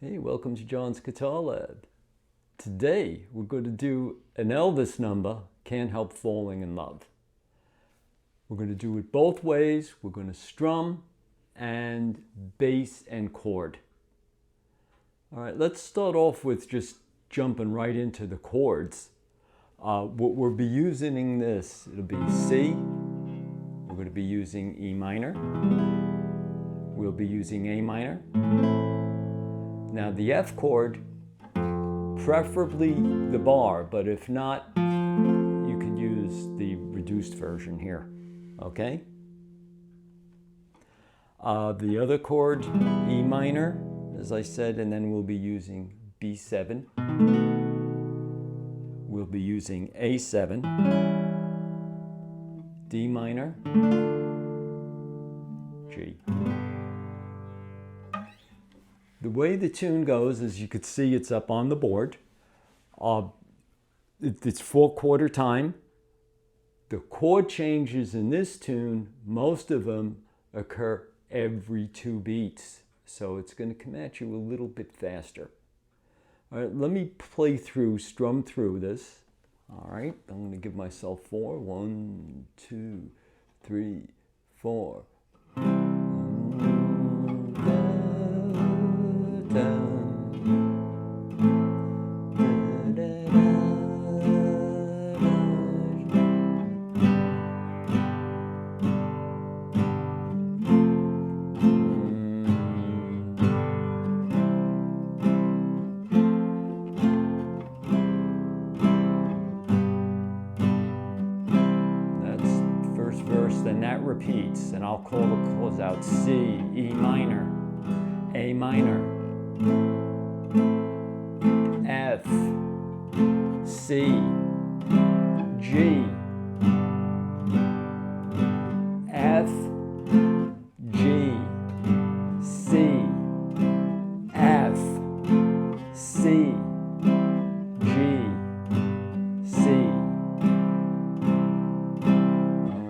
Hey, welcome to John's Guitar Lab. Today we're going to do an Elvis number, Can't Help Falling in Love. We're going to do it both ways. We're going to strum and bass and chord. All right, let's start off with just jumping right into the chords. We'll be using this. It'll be C. We're going to be using E minor. We'll be using A minor. Now the F chord, preferably the bar, but if not, you can use the reduced version here, okay? The other chord, E minor, as I said, and then we'll be using B7. We'll be using A7, D minor, G. The way the tune goes, as you can see, it's up on the board. It's 4/4 time. The chord changes in this tune, most of them occur every 2 beats. So it's going to come at you a little bit faster. All right, let me strum through this. All right, I'm going to give myself 4. 1, 2, 3, 4. Then that repeats, and I'll call the chords out: C, E minor, A minor, F, C, G, F, G, C, F, C, G, C.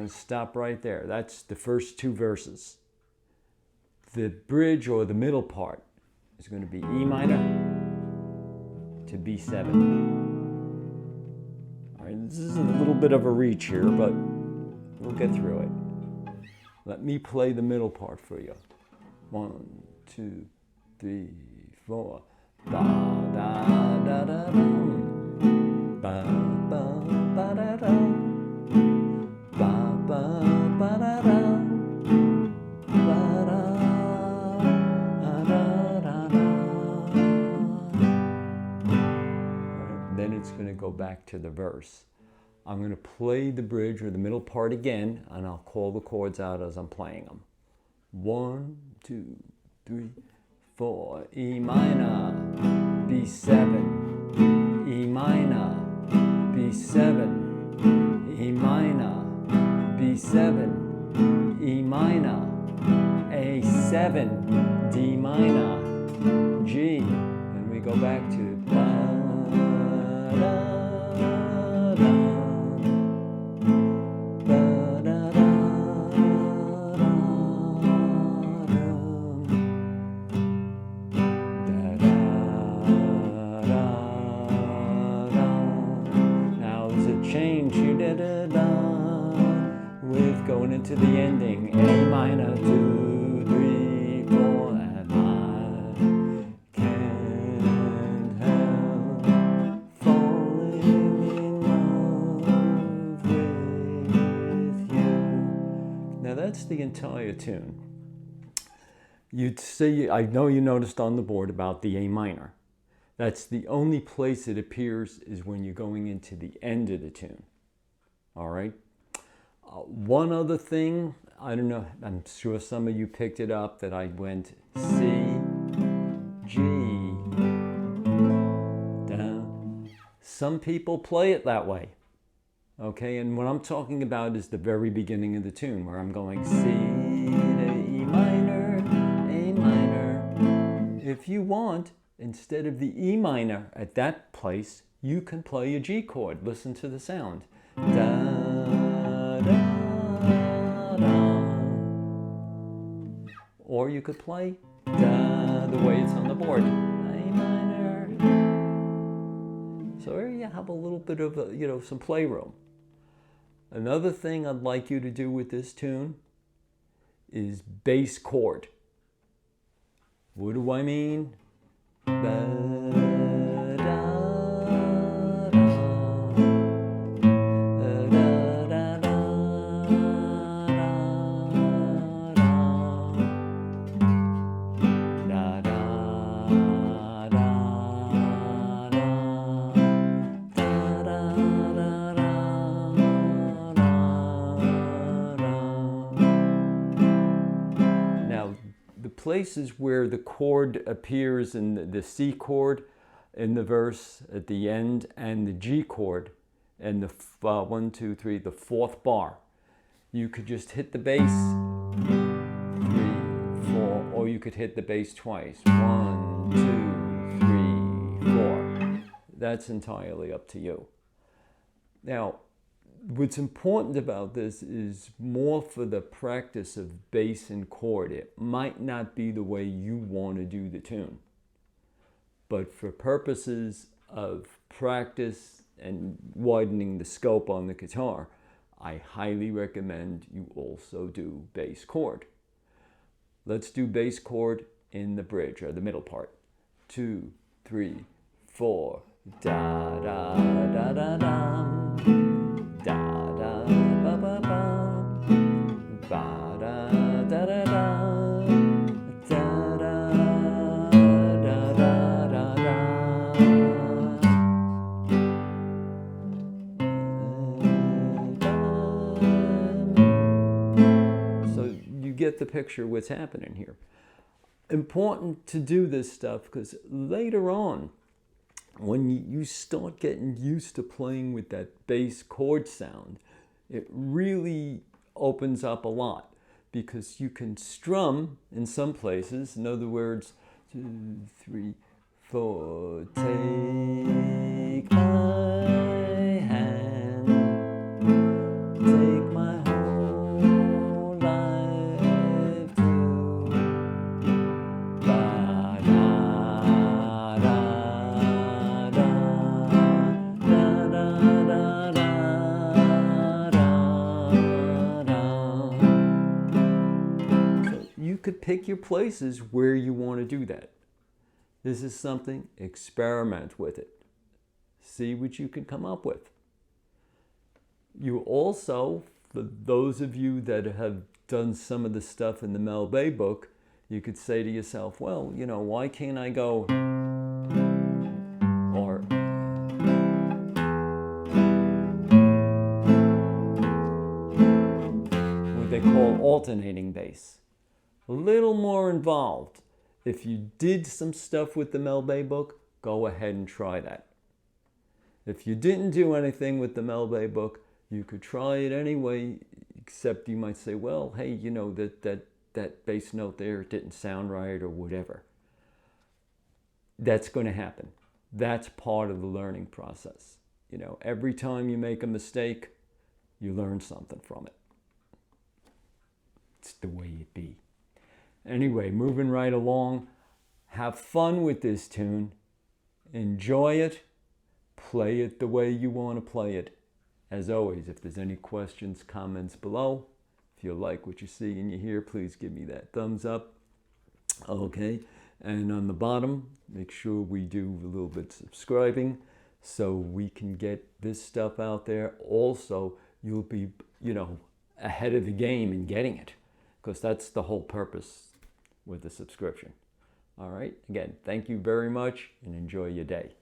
Stop right there. That's the first 2 verses. The bridge, or the middle part, is going to be E minor to B7. All right, this is a little bit of a reach here, but we'll get through it. Let me play the middle part for you. 1, 2, 3, 4. Ba da da da dum. Ba ba ba da dum. Then it's going to go back to the verse. I'm going to play the bridge or the middle part again, and I'll call the chords out as I'm playing them. 1, 2, 3, 4. E minor, B7, E minor, B7, E minor, B7, E minor, A7, D minor, G. And we go back to ba, da, da, ba, da, da, da, da, da, da. Now there's a change here, da, da, da. With going into the ending, A minor, 2, 3, 4, and I can't help falling in love with you. Now that's the entire tune. You'd see, I know you noticed on the board about the A minor. That's the only place it appears is when you're going into the end of the tune. All right? One other thing, I don't know, I'm sure some of you picked it up, that I went C, G, down. Some people play it that way, okay? And what I'm talking about is the very beginning of the tune, where I'm going C to E minor, A minor. If you want, instead of the E minor at that place, you can play a G chord. Listen to the sound. Da, da, da. Or you could play da, the way it's on the board. have a little bit of some playroom. Another thing I'd like you to do with this tune is bass chord. What do I mean? Places where the chord appears in the C chord in the verse at the end and the G chord and the 1, 2, 3, the fourth bar. You could just hit the bass 3, 4, or you could hit the bass twice. 1, 2, 3, 4. That's entirely up to you. Now, what's important about this is more for the practice of bass and chord. It might not be the way you want to do the tune, but for purposes of practice and widening the scope on the guitar, I highly recommend you also do bass chord. Let's do bass chord in the bridge, or the middle part. 2, 3, 4. Da da da da da. Da da ba ba ba, ba da da da da, da da da da da da. So you get the picture what's happening here. Important to do this stuff because later on, when you start getting used to playing with that bass chord sound, it really opens up a lot because you can strum in some places. In other words, 2, 3, 4, take my hand, take my whole life too. You could pick your places where you want to do that. This is something, experiment with it. See what you can come up with. You also, for those of you that have done some of the stuff in the Mel Bay book, you could say to yourself, well, why can't I go or what they call alternating bass. A little more involved. If you did some stuff with the Mel Bay book, go ahead and try that. If you didn't do anything with the Mel Bay book, you could try it anyway, except you might say, well, hey, that bass note there didn't sound right or whatever. That's going to happen. That's part of the learning process. Every time you make a mistake, you learn something from it. It's the way it be. Anyway, moving right along, have fun with this tune. Enjoy it. Play it the way you want to play it. As always, if there's any questions, comments below. If you like what you see and you hear, please give me that thumbs up. Okay, and on the bottom, make sure we do a little bit of subscribing so we can get this stuff out there. Also, you'll be, ahead of the game in getting it, because that's the whole purpose with the subscription. All right, again, thank you very much and enjoy your day.